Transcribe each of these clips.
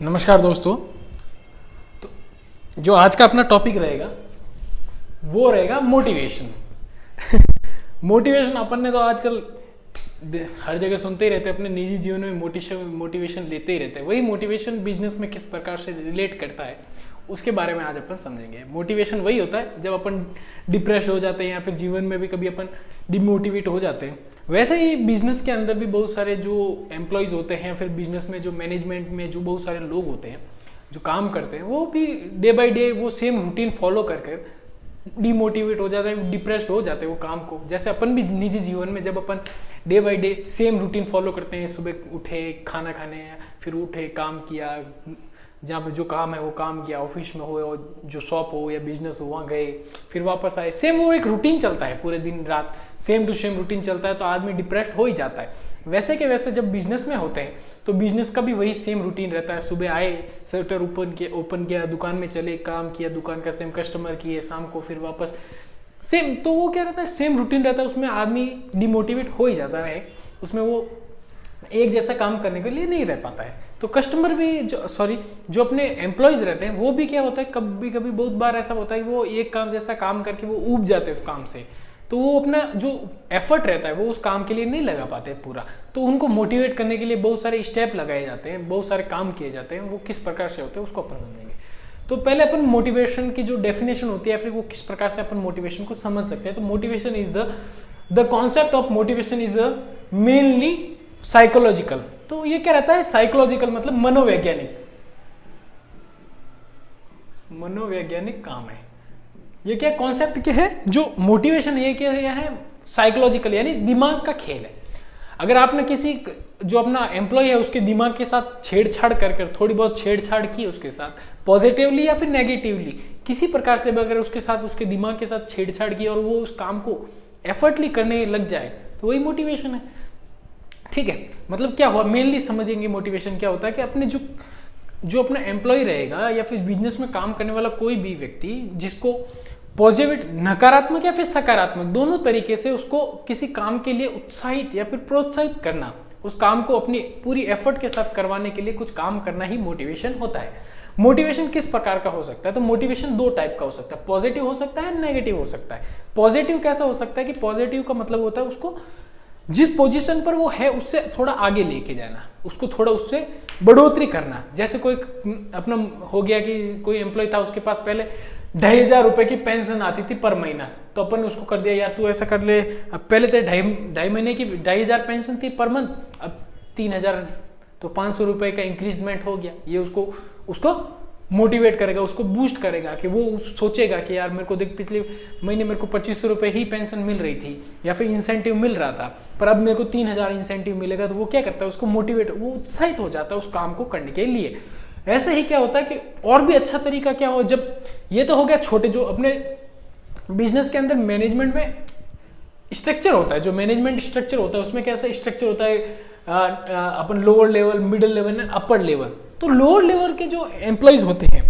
नमस्कार दोस्तों। तो जो आज का अपना टॉपिक रहेगा वो रहेगा मोटिवेशन। मोटिवेशन अपन ने तो आजकल हर जगह सुनते ही रहते हैं, अपने निजी जीवन में मोटिवेशन लेते ही रहते हैं। वही मोटिवेशन बिजनेस में किस प्रकार से रिलेट करता है उसके बारे में आज अपन समझेंगे। मोटिवेशन वही होता है जब अपन डिप्रेस हो जाते हैं या फिर जीवन में भी कभी अपन डिमोटिवेट हो जाते हैं। वैसे ही बिजनेस के अंदर भी बहुत सारे जो एम्प्लॉयज़ होते हैं, फिर बिजनेस में जो मैनेजमेंट में जो बहुत सारे लोग होते हैं जो काम करते हैं, वो भी डे बाय डे वो सेम रूटीन फॉलो कर कर डिमोटिवेट हो जाता है, डिप्रेस्ड हो जाते हैं वो काम को। जैसे अपन भी निजी जीवन में जब अपन day by day same routine follow करते हैं, सुबह उठे खाना खाने, फिर उठे काम किया, जहाँ पे जो काम है वो काम किया, ऑफिस में हो और जो शॉप हो या बिजनेस हो वहाँ गए, फिर वापस आए, सेम वो एक रूटीन चलता है पूरे दिन रात, सेम टू सेम रूटीन चलता है, तो आदमी डिप्रेस्ड हो ही जाता है। वैसे के वैसे जब बिजनेस में होते हैं तो बिजनेस का भी वही सेम रूटीन रहता है। सुबह आए, शटर ओपन किया, दुकान में चले, काम किया, दुकान का सेम कस्टमर किए, शाम को फिर वापस सेम। तो वो क्या रहता है, सेम रूटीन रहता है, उसमें आदमी डिमोटिवेट हो ही जाता है, उसमें वो एक जैसा काम करने के लिए नहीं रह पाता है। तो कस्टमर भी जो अपने एम्प्लॉयज़ रहते हैं वो भी क्या होता है, कभी कभी बहुत बार ऐसा होता है कि वो एक काम जैसा काम करके वो ऊब जाते हैं उस काम से, तो वो अपना जो एफर्ट रहता है वो उस काम के लिए नहीं लगा पाते पूरा। तो उनको मोटिवेट करने के लिए बहुत सारे स्टेप लगाए जाते हैं, बहुत सारे काम किए जाते हैं। वो किस प्रकार से होते हैं उसको अपन समझेंगे। तो पहले अपन मोटिवेशन की जो डेफिनेशन होती है, फिर वो किस प्रकार से अपन मोटिवेशन को समझ सकते हैं। तो motivation is the concept of motivation is mainly psychological. तो ये क्या रहता है, साइकोलॉजिकल मतलब मनोवैज्ञानिक काम है। ये क्या कॉन्सेप्ट क्या है, जो मोटिवेशन है क्या है, साइकोलॉजिकल यानी दिमाग का खेल है। अगर आपने किसी जो अपना एम्प्लॉय है उसके दिमाग के साथ छेड़छाड़ कर थोड़ी बहुत छेड़छाड़ की उसके साथ, पॉजिटिवली या फिर नेगेटिवली किसी प्रकार से अगर उसके साथ उसके दिमाग के साथ छेड़छाड़ की और वो उस काम को एफर्टली करने लग जाए, तो वही मोटिवेशन है। ठीक है, मतलब क्या हुआ, मेनली समझेंगे मोटिवेशन क्या होता है कि अपने जो अपना एम्प्लॉय रहेगा या फिर बिजनेस में काम करने वाला कोई भी व्यक्ति जिसको पॉजिटिव, नकारात्मक या फिर सकारात्मक दोनों तरीके से उसको किसी काम के लिए उत्साहित या फिर प्रोत्साहित करना, उस काम को अपनी पूरी एफर्ट के साथ करवाने के लिए कुछ काम करना ही मोटिवेशन होता है। मोटिवेशन किस प्रकार का हो सकता है, तो मोटिवेशन दो टाइप का हो सकता है, पॉजिटिव हो सकता है, नेगेटिव हो सकता है। पॉजिटिव कैसा हो सकता है कि पॉजिटिव का मतलब होता है उसको जिस पोजीशन पर वो है उससे थोड़ा आगे लेके जाना, उसको थोड़ा उससे बढ़ोतरी करना। जैसे कोई अपना हो गया कि कोई एम्प्लॉय था, उसके पास पहले 2,500 रुपए की पेंशन आती थी पर महीना, तो अपन ने उसको कर दिया, यार तू ऐसा कर ले, अब पहले तो 2.5 महीने की 2,500 पेंशन थी पर मंथ, अब 3,000, तो 500 रुपए का इंक्रीजमेंट हो गया। ये उसको मोटिवेट करेगा, उसको बूस्ट करेगा कि वो सोचेगा कि यार मेरे को देख पिछले महीने मेरे को 2,500 रुपए ही पेंशन मिल रही थी या फिर इंसेंटिव मिल रहा था, पर अब मेरे को 3,000 इंसेंटिव मिलेगा। तो वो क्या करता है, उसको मोटिवेट, वो उत्साहित हो जाता है उस काम को करने के लिए। ऐसे ही क्या होता है कि और भी अच्छा तरीका क्या हो, जब ये तो हो गया छोटे, जो अपने बिजनेस के अंदर मैनेजमेंट में स्ट्रक्चर होता है, जो मैनेजमेंट स्ट्रक्चर होता है उसमें कैसा स्ट्रक्चर होता है, अपन lower level, middle level and upper level. तो लोअर लेवल के जो एम्प्लॉयज होते हैं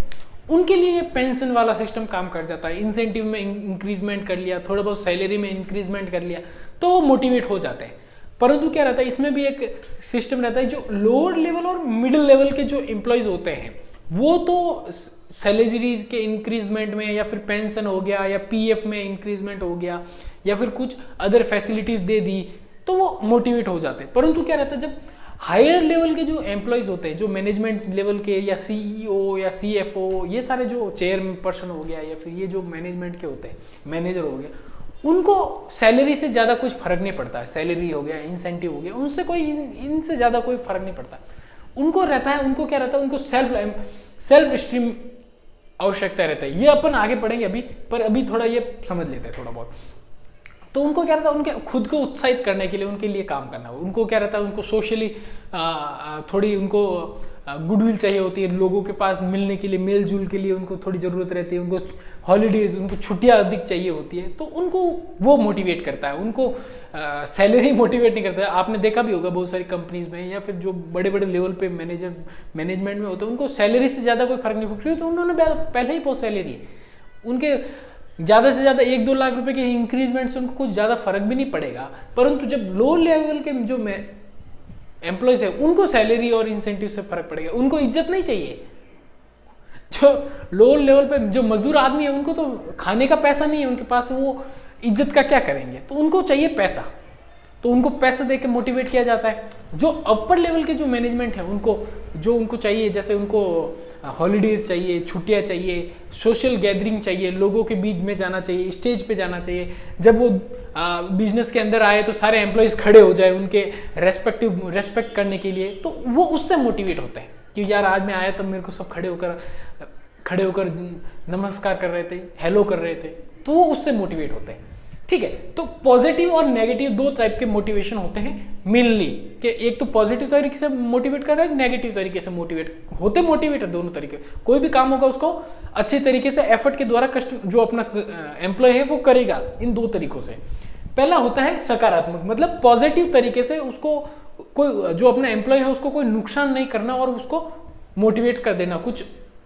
उनके लिए ये पेंशन वाला सिस्टम काम कर जाता है, इंसेंटिव में इंक्रीजमेंट कर लिया, थोड़ा बहुत सैलरी में इंक्रीजमेंट कर लिया, तो वो मोटिवेट हो जाते हैं। परंतु क्या रहता है, इसमें भी एक सिस्टम रहता है, जो लोअर लेवल और मिडिल लेवल के जो एम्प्लॉयज होते हैं वो तो सैलरीज के इंक्रीजमेंट में या फिर पेंशन हो गया या पीएफ में इंक्रीजमेंट हो गया या फिर कुछ अदर फैसिलिटीज दे दी, तो वो मोटिवेट हो जाते हैं। परंतु क्या रहता है, जब हायर लेवल के जो एम्प्लॉयज होते हैं, जो मैनेजमेंट लेवल के या सीईओ या सीएफओ, ये सारे जो चेयरपर्सन हो गया या फिर ये जो मैनेजमेंट के होते हैं, मैनेजर हो गया, उनको सैलरी से ज़्यादा कुछ फर्क नहीं पड़ता है। सैलरी हो गया, इंसेंटिव हो गया, उनसे कोई इनसे ज़्यादा कोई फर्क नहीं पड़ता। उनको रहता है, उनको क्या रहता है, उनको सेल्फ स्टीम आवश्यकता रहता है। ये अपन आगे पढ़ेंगे अभी, पर अभी थोड़ा ये समझ लेते हैं थोड़ा बहुत। तो उनको क्या रहता है, उनके खुद को उत्साहित करने के लिए उनके लिए काम करना। उनको क्या रहता है, उनको सोशली थोड़ी उनको गुडविल चाहिए होती है, लोगों के पास मिलने के लिए, मेल जुल के लिए उनको थोड़ी ज़रूरत रहती है, उनको हॉलीडेज, उनको छुट्टियां अधिक चाहिए होती है, तो उनको वो मोटिवेट करता है। उनको सैलरी मोटिवेट नहीं करता है। आपने देखा भी होगा बहुत सारी कंपनीज में या फिर जो बड़े बड़े लेवल पे मैनेजमेंट में होते हैं, उनको सैलरी से ज़्यादा कोई फर्क नहीं पड़ता, तो उन्होंने पहले ही बहुत सैलरी है, उनके ज़्यादा से ज़्यादा 1-2 लाख रुपए के इंक्रीजमेंट से उनको कुछ ज़्यादा फर्क भी नहीं पड़ेगा। परंतु जब लो लेवल के जो एम्प्लॉयज है उनको सैलरी और इंसेंटिव से फर्क पड़ेगा, उनको इज्जत नहीं चाहिए। जो लोअर लेवल पे जो मजदूर आदमी है उनको तो खाने का पैसा नहीं है उनके पास, तो वो इज्जत का क्या करेंगे, तो उनको चाहिए पैसा, तो उनको पैसा देके मोटिवेट किया जाता है। जो अपर लेवल के जो मैनेजमेंट है उनको जो उनको चाहिए, जैसे उनको हॉलीडेज चाहिए, छुट्टियां चाहिए, सोशल गैदरिंग चाहिए, लोगों के बीच में जाना चाहिए, स्टेज पे जाना चाहिए, जब वो बिजनेस के अंदर आए तो सारे एम्प्लॉयज खड़े हो जाए उनके रेस्पेक्ट करने के लिए, तो वो उससे मोटिवेट होते हैं कि यार आज मैं आया तब मेरे को सब खड़े होकर नमस्कार कर रहे थे, हेलो कर रहे थे, तो वो उससे मोटिवेट होते हैं। ठीक है, तो पॉजिटिव और नेगेटिव दो टाइप के मोटिवेशन होते हैं मेनली, कि एक तो पॉजिटिव तरीके से मोटिवेट कर रहा है, नेगेटिव तरीके से मोटिवेट है दोनों तरीके। कोई भी काम होगा उसको अच्छे तरीके से एफर्ट के द्वारा कष्ट जो अपना एम्प्लॉय है वो करेगा इन दो तरीकों से। पहला होता है सकारात्मक, मतलब पॉजिटिव तरीके से उसको कोई जो अपना एम्प्लॉय है उसको कोई नुकसान नहीं करना और उसको मोटिवेट कर देना, कुछ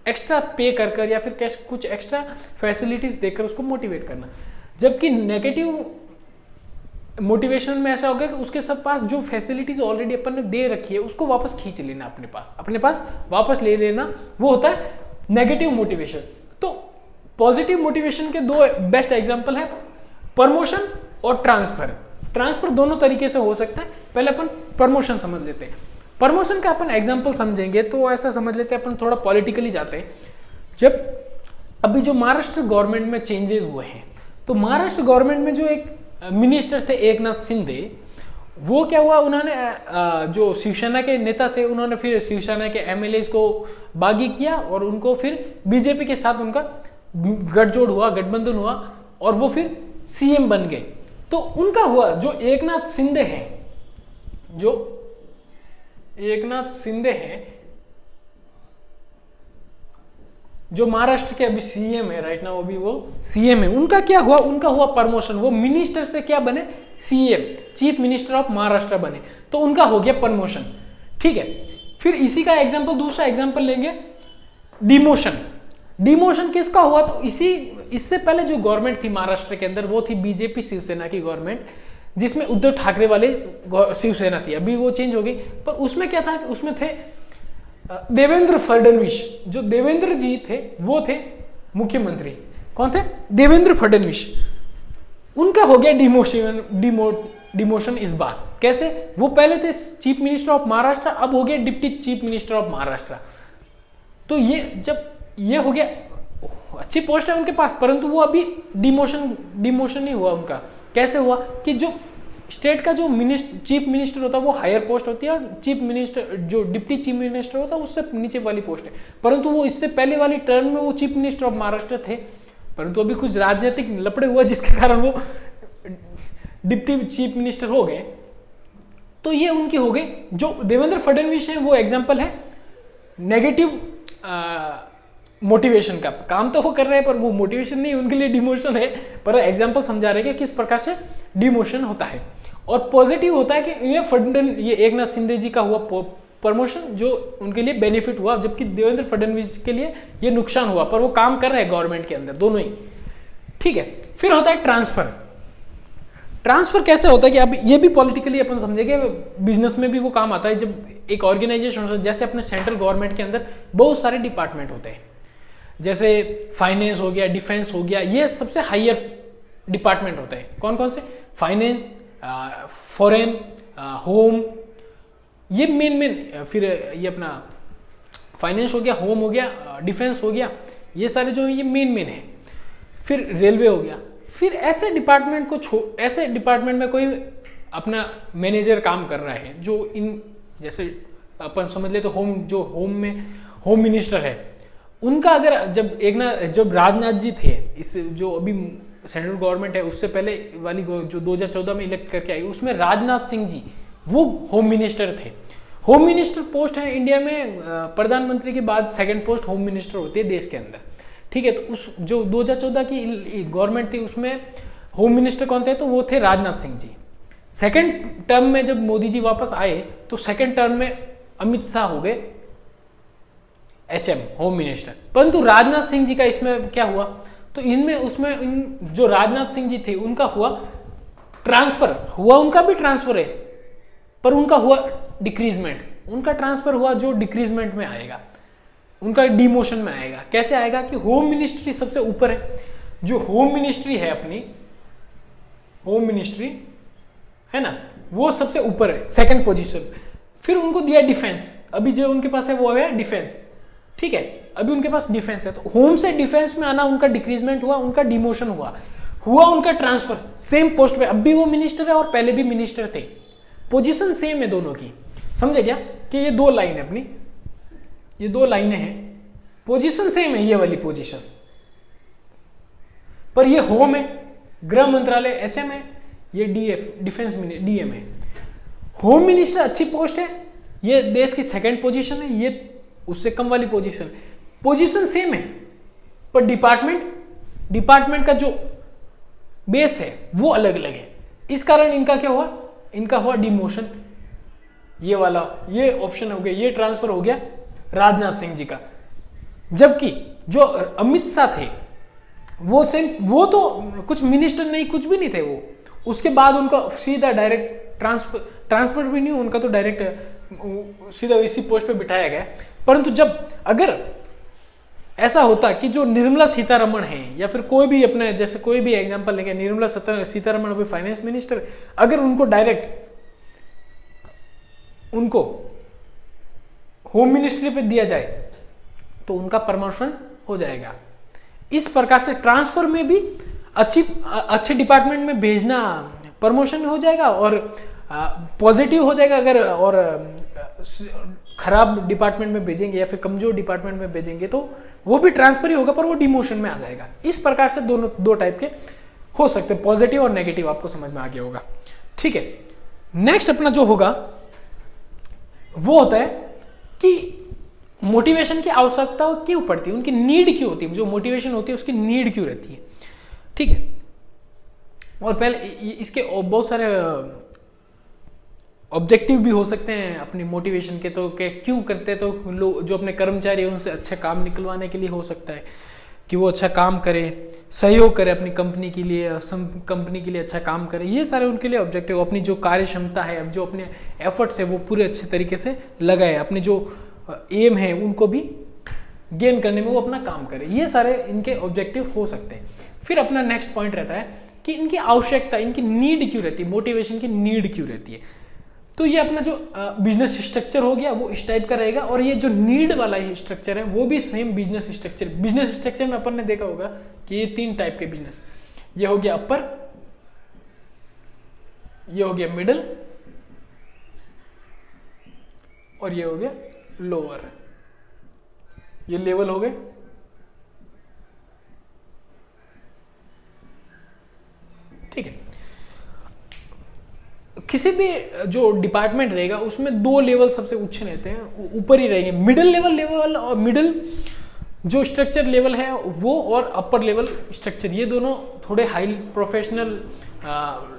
एक्स्ट्रा पे कर या फिर कुछ एक्स्ट्रा फैसिलिटीज देकर उसको मोटिवेट करना। जबकि नेगेटिव मोटिवेशन में ऐसा होगा कि उसके सब पास जो फैसिलिटीज ऑलरेडी अपन ने दे रखी है उसको वापस खींच लेना, अपने पास वापस ले लेना, वो होता है नेगेटिव मोटिवेशन। तो पॉजिटिव मोटिवेशन के दो बेस्ट एग्जांपल है प्रमोशन और ट्रांसफर दोनों तरीके से हो सकता है। पहले अपन प्रमोशन समझ लेते हैं। प्रमोशन का अपन एग्जांपल समझेंगे तो ऐसा समझ लेते हैं, अपन थोड़ा पॉलिटिकली जाते हैं। जब अभी जो महाराष्ट्र गवर्नमेंट में चेंजेस हुए हैं, तो महाराष्ट्र गवर्नमेंट में जो एक मिनिस्टर थे एकनाथ शिंदे, वो क्या हुआ, उन्होंने जो शिवसेना के नेता थे उन्होंने फिर शिवसेना के एमएलए को बागी किया और उनको फिर बीजेपी के साथ उनका गठबंधन हुआ और वो फिर सीएम बन गए। तो उनका हुआ जो एकनाथ शिंदे हैं जो महाराष्ट्र के अभी सीएम है राइट नाउ, अभी वो सीएम है, उनका क्या हुआ, उनका हुआ प्रमोशन। वो मिनिस्टर से क्या बने, CM, chief minister of Maharashtra बने, तो उनका हो गया प्रमोशन। ठीक है, फिर इसी का एग्जांपल, दूसरा एग्जांपल लेंगे डिमोशन किसका हुआ, तो इससे पहले जो गवर्नमेंट थी महाराष्ट्र के अंदर वो थी बीजेपी शिवसेना की गवर्नमेंट, जिसमें उद्धव ठाकरे वाले शिवसेना थी। अभी वो चेंज हो गई, पर उसमें क्या था, उसमें थे देवेंद्र फडणवीस। जो देवेंद्र जी थे वो थे मुख्यमंत्री। कौन थे, देवेंद्र फडणवीस। उनका हो गया डिमोशन इस बार। कैसे, वो पहले थे चीफ मिनिस्टर ऑफ महाराष्ट्र, अब हो गए deputy chief minister of Maharashtra. तो ये हो गया, अच्छी पोस्ट है उनके पास, परंतु वो अभी डिमोशन नहीं हुआ उनका। कैसे हुआ कि जो स्टेट का जो चीफ मिनिस्टर होता है वो हायर पोस्ट होती है और चीफ मिनिस्टर जो डिप्टी चीफ मिनिस्टर होता है उससे नीचे वाली पोस्ट है, परंतु वो इससे पहले वाली टर्म में वो चीफ मिनिस्टर ऑफ महाराष्ट्र थे, परंतु अभी कुछ राजनीतिक लफड़े हुआ जिसके कारण वो डिप्टी चीफ मिनिस्टर हो गए। तो ये उनकी हो गई। जो देवेंद्र फडणवीस है वो एग्जाम्पल है नेगेटिव मोटिवेशन का। काम तो वो कर रहे हैं पर वो मोटिवेशन नहीं, उनके लिए डिमोशन है, पर एग्जाम्पल समझा रहे हैं कि किस प्रकार से डिमोशन होता है। और पॉजिटिव होता है कि ये एकनाथ शिंदे जी का हुआ प्रमोशन जो उनके लिए बेनिफिट हुआ, जबकि देवेंद्र फडणवीस के लिए ये नुकसान हुआ, पर वो काम कर रहे हैं गवर्नमेंट के अंदर दोनों ही। ठीक है, फिर होता है ट्रांसफर कैसे होता है कि अब ये भी पॉलिटिकली अपन समझेंगे, बिजनेस में भी वो काम आता है। जब एक ऑर्गेनाइजेशन होता है, जैसे अपने सेंट्रल गवर्नमेंट के अंदर बहुत सारे डिपार्टमेंट होते हैं, जैसे फाइनेंस हो गया, डिफेंस हो गया, ये सबसे हायर डिपार्टमेंट होते हैं। कौन कौन से, फाइनेंस, फॉरेन, होम, ये मेन फिर ये अपना फाइनेंस हो गया, होम हो गया, डिफेंस हो गया, ये सारे जो ये मेन है। फिर रेलवे हो गया। फिर ऐसे डिपार्टमेंट में कोई अपना मैनेजर काम कर रहा है जो इन, जैसे अपन समझ ले तो होम में होम मिनिस्टर है, उनका अगर जब राजनाथ जी थे, इस जो अभी सेंट्रल गवर्नमेंट है उससे पहले वाली जो 2014 में इलेक्ट करके आई, उसमें राजनाथ सिंह जी वो होम मिनिस्टर थे। होम मिनिस्टर पोस्ट है इंडिया में प्रधानमंत्री के बाद सेकंड पोस्ट होम मिनिस्टर होती है देश के अंदर। ठीक है, तो उस जो 2014 की गवर्नमेंट थी उसमें होम मिनिस्टर कौन थे, तो वो थे राजनाथ सिंह जी। सेकंड टर्म में जब मोदी जी वापस आए तो सेकंड टर्म में अमित शाह हो गए HM होम मिनिस्टर। परंतु राजनाथ सिंह जी का इसमें क्या हुआ, तो उसमें जो राजनाथ सिंह जी थे उनका हुआ ट्रांसफर, उनका भी ट्रांसफर है, पर उनका हुआ डिक्रीजमेंट, उनका ट्रांसफर हुआ जो डिक्रीजमेंट में आएगा, उनका डिमोशन में आएगा। कैसे आएगा कि होम मिनिस्ट्री सबसे ऊपर है, जो होम मिनिस्ट्री है अपनी, होम मिनिस्ट्री है ना, वो सबसे ऊपर है, सेकंड पोजीशन। फिर उनको दिया डिफेंस, अभी जो उनके पास है वो है डिफेंस, ठीक है, अभी उनके पास डिफेंस है, तो होम से डिफेंस में आना उनका डिक्रीजमेंट हुआ, उनका डिमोशन हुआ उनका ट्रांसफर सेम पोस्ट पे, अब भी वो मिनिस्टर है और पहले भी मिनिस्टर थे, पोजीशन सेम है दोनों की। समझे क्या कि ये दो लाइन है अपनी, ये दो लाइनें हैं, पोजीशन सेम है, ये वाली पोजीशन, पर ये होम है, गृह मंत्रालय एचएम है, ये डीएफ डिफेंस डीएम है। होम मिनिस्टर अच्छी पोस्ट है, ये देश की सेकंड पोजीशन है, ये उससे कम वाली पोजीशन, पोजीशन सेम है, पर डिपार्टमेंट का जो बेस है वो अलग अलग है। इस कारण इनका क्या हुआ, इनका हुआ डिमोशन, ये वाला, ये ऑप्शन हो गया, ये ट्रांसफर हो गया राजनाथ सिंह जी का। जबकि जो अमित शाह थे वो वो तो कुछ मिनिस्टर नहीं, कुछ भी नहीं थे वो, उसके बाद उनका सीधा डायरेक्ट ट्रांसफर भी नहीं, उनका तो डायरेक्ट सीधा इसी पोस्ट पे बिठाया गया। परंतु जब अगर ऐसा होता कि जो निर्मला सीतारमण है, या फिर कोई भी अपने जैसे कोई भी एग्जांपल लेंगे, निर्मला सीतारमण अभी फाइनेंस मिनिस्टर, अगर उनको डायरेक्ट उनको होम मिनिस्ट्री पे दिया जाए तो उनका प्रमोशन हो जाएगा। इस प्रकार से ट्रांसफर में भी अच्छे डिपार्टमेंट में भेजना प्रमोशन हो जाएगा और पॉजिटिव हो जाएगा। अगर और खराब डिपार्टमेंट में भेजेंगे या फिर कमजोर डिपार्टमेंट में भेजेंगे तो वो भी ट्रांसफर ही होगा, पर वो डिमोशन में आ जाएगा। इस प्रकार से दो टाइप के हो सकते हैं, पॉजिटिव और नेगेटिव, आपको समझ में आ गया होगा। ठीक है, नेक्स्ट अपना जो होगा वो होता है कि मोटिवेशन की आवश्यकता क्यों पड़ती है, उनकी नीड क्यों होती है, जो मोटिवेशन होती है उसकी नीड क्यों रहती है। ठीक है, और पहले इसके बहुत सारे ऑब्जेक्टिव भी हो सकते हैं अपनी मोटिवेशन के, तो क्यों करते हैं, तो लोग जो अपने कर्मचारी हैं उनसे अच्छा काम निकलवाने के लिए हो सकता है कि वो अच्छा काम करे, सहयोग करे अपनी कंपनी के लिए, कंपनी के लिए अच्छा काम करे, ये सारे उनके लिए ऑब्जेक्टिव। अपनी जो कार्य क्षमता है, जो अपने एफर्ट्स है वो पूरे अच्छे तरीके से लगाए, अपने जो एम है उनको भी गेन करने में वो अपना काम करे, ये सारे इनके ऑब्जेक्टिव हो सकते हैं। फिर अपना नेक्स्ट पॉइंट रहता है कि इनकी आवश्यकता, इनकी नीड क्यों रहती है, मोटिवेशन की नीड क्यों रहती है। तो ये अपना जो बिजनेस स्ट्रक्चर हो गया वो इस टाइप का रहेगा, और ये जो नीड वाला स्ट्रक्चर है वो भी सेम बिजनेस स्ट्रक्चर में अपन ने देखा होगा कि ये 3 टाइप के बिजनेस, ये हो गया अपर, ये हो गया मिडिल, और ये हो गया लोअर, ये लेवल हो गए। ठीक है, किसी भी जो डिपार्टमेंट रहेगा उसमें 2 लेवल सबसे ऊंचे रहते हैं, ऊपर ही रहेंगे, मिडिल लेवल और मिडिल जो स्ट्रक्चर लेवल है वो, और अपर लेवल स्ट्रक्चर, ये दोनों थोड़े हाई प्रोफेशनल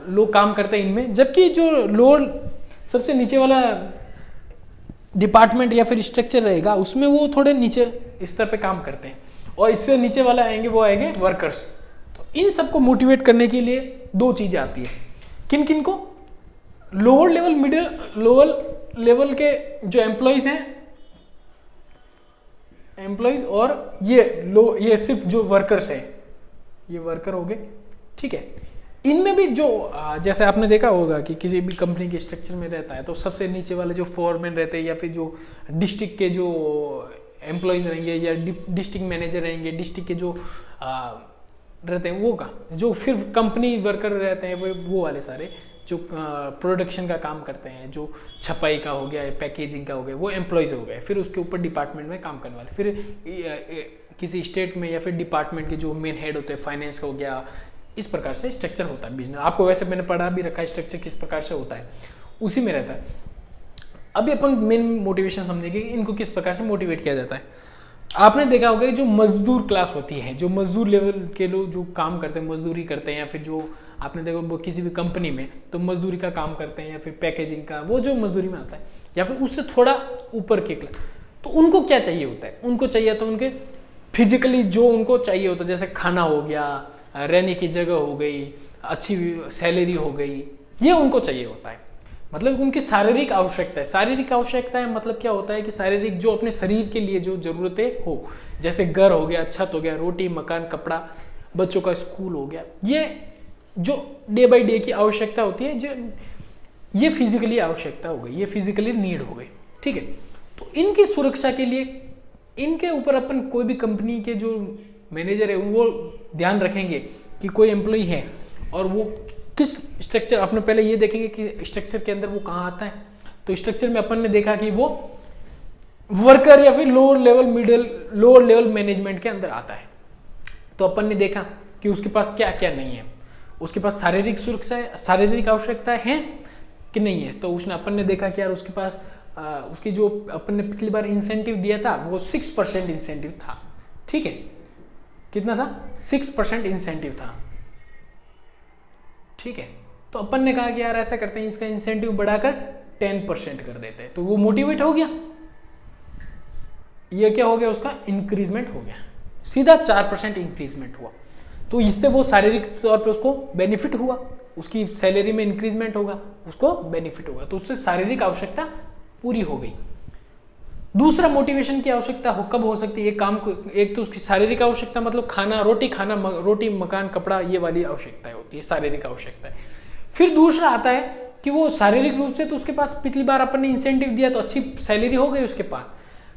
लोग काम करते हैं इनमें। जबकि जो लोअर सबसे नीचे वाला डिपार्टमेंट या फिर स्ट्रक्चर रहेगा उसमें वो थोड़े नीचे स्तर पे काम करते हैं, और इससे नीचे वाला आएंगे वो आएंगे वर्कर्स। तो इन सबको मोटिवेट करने के लिए 2 चीजें आती है, किन किन को, lower level, middle lower level के जो एम्प्लॉइज हैं, एम्प्लॉइज, और ये सिर्फ जो वर्कर्स हैं, ये वर्कर हो गए। ठीक है, इनमें भी जो जैसे आपने देखा होगा कि किसी भी कंपनी के स्ट्रक्चर में रहता है तो सबसे नीचे वाले जो फोरमैन रहते हैं या फिर जो डिस्ट्रिक्ट के जो एम्प्लॉइज रहेंगे या डिस्ट्रिक्ट मैनेजर रहेंगे, डिस्ट्रिक्ट के जो रहते हैं वो का जो फिर कंपनी वर्कर रहते हैं वो वाले सारे जो प्रोडक्शन का काम करते हैं, जो छपाई का हो गया, पैकेजिंग का हो गया, वो एम्प्लॉयज़ हो गए। फिर उसके ऊपर डिपार्टमेंट में काम करने वाले, फिर किसी स्टेट में या फिर डिपार्टमेंट के जो मेन हेड होते हैं, फाइनेंस का हो गया, इस प्रकार से स्ट्रक्चर होता है बिजनेस। आपको वैसे मैंने पढ़ा भी रखा है स्ट्रक्चर किस प्रकार से होता है, उसी में रहता है। अभी अपन मेन मोटिवेशन समझेंगे कि इनको किस प्रकार से मोटिवेट किया जाता है। आपने देखा होगा कि जो मजदूर क्लास होती है, जो मजदूर लेवल के लोग जो काम करते हैं, मजदूरी करते हैं, या फिर जो आपने देखा किसी भी कंपनी में तो मजदूरी का काम करते हैं, या फिर पैकेजिंग का, वो जो मजदूरी में आता है, या फिर उससे थोड़ा ऊपर के क्लास, तो उनको क्या चाहिए होता है, उनको चाहिए तो उनके फिजिकली जो उनको चाहिए होता है, जैसे खाना हो गया, रहने की जगह हो गई, अच्छी सैलरी हो गई, ये उनको चाहिए होता है। मतलब उनकी शारीरिक आवश्यकता है। शारीरिक आवश्यकता है मतलब क्या होता है कि शारीरिक जो अपने शरीर के लिए जो जरूरतें हो, जैसे घर हो गया, छत हो गया, रोटी, मकान, कपड़ा, बच्चों का स्कूल हो गया, ये जो डे बाय डे की आवश्यकता होती है, जो ये फिजिकली आवश्यकता हो गई, ये फिजिकली नीड हो गई, ठीक है। तो इनकी सुरक्षा के लिए इनके ऊपर अपन कोई भी कंपनी के जो मैनेजर है वो ध्यान रखेंगे कि कोई एम्प्लॉय है और वो किस स्ट्रक्चर, अपने पहले ये देखेंगे कि स्ट्रक्चर के अंदर वो कहाँ आता है। तो स्ट्रक्चर में अपन ने देखा कि वो वर्कर या फिर लोअर लेवल मैनेजमेंट के अंदर आता है। तो अपन ने देखा कि उसके पास क्या क्या नहीं है, उसके पास शारीरिक सुरक्षा है, शारीरिक आवश्यकता है कि नहीं है। तो उसने अपन ने देखा कि यार उसके पास उसकी जो अपन ने पिछली बार इंसेंटिव दिया था वो 6% इंसेंटिव था, ठीक है। कितना था? 6% इंसेंटिव था, ठीक है। तो अपन ने कहा कि यार ऐसा करते हैं, इसका इंसेंटिव बढ़ाकर 10% कर देते हैं। तो वो मोटिवेट हो गया, ये क्या हो गया, उसका इंक्रीजमेंट हो गया, सीधा 4% इंक्रीजमेंट हुआ। तो इससे वो शारीरिक तौर पे उसको बेनिफिट हुआ, उसकी सैलरी में इंक्रीजमेंट होगा, उसको बेनिफिट होगा। तो उससे शारीरिक आवश्यकता पूरी हो गई। दूसरा मोटिवेशन की आवश्यकता कब हो सकती है? एक काम को, एक तो उसकी शारीरिक आवश्यकता मतलब खाना, रोटी, मकान, कपड़ा, ये वाली आवश्यकता होती है, शारीरिक आवश्यकता है। फिर दूसरा आता है कि वो शारीरिक रूप से, तो उसके पास पिछली बार अपन ने इंसेंटिव दिया तो अच्छी सैलरी हो गई उसके पास,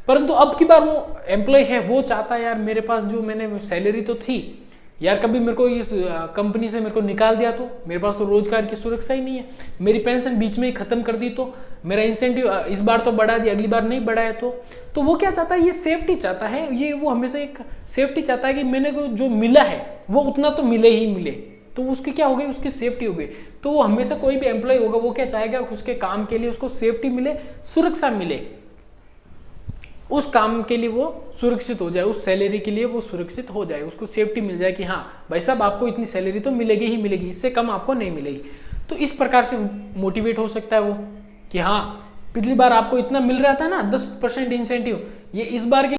परंतु अब की बार वो एम्प्लॉय है, वो चाहता है यार मेरे पास जो मैंने सैलरी तो थी यार, कभी मेरे को इस कंपनी से मेरे को निकाल दिया तो मेरे पास तो रोजगार की सुरक्षा ही नहीं है, मेरी पेंशन बीच में ही खत्म कर दी तो, मेरा इंसेंटिव इस बार तो बढ़ा दिया, अगली बार नहीं बढ़ाया तो वो क्या चाहता है, ये सेफ्टी चाहता है, ये वो हमेशा एक सेफ्टी चाहता है कि मैंने को जो मिला है वो उतना तो मिले ही मिले। तो उसकी क्या हो गई, उसकी सेफ्टी हो गई। तो वो हमेशा कोई भी एम्प्लॉय होगा वो क्या चाहेगा, उसके काम के लिए उसको सेफ्टी मिले, सुरक्षा मिले, उस काम के लिए वो सुरक्षित हो जाए, उस सैलरी के लिए वो सुरक्षित हो जाए, उसको सेफ्टी मिल जाए कि हाँ भाई साहब आपको इतनी सैलरी तो मिलेगी ही मिलेगी, इससे कम आपको नहीं मिलेगी। तो इस प्रकार से मोटिवेट हो सकता है वो कि हाँ पिछली बार आपको इतना मिल रहा था ना 10% इंसेंटिव, ये इस बार के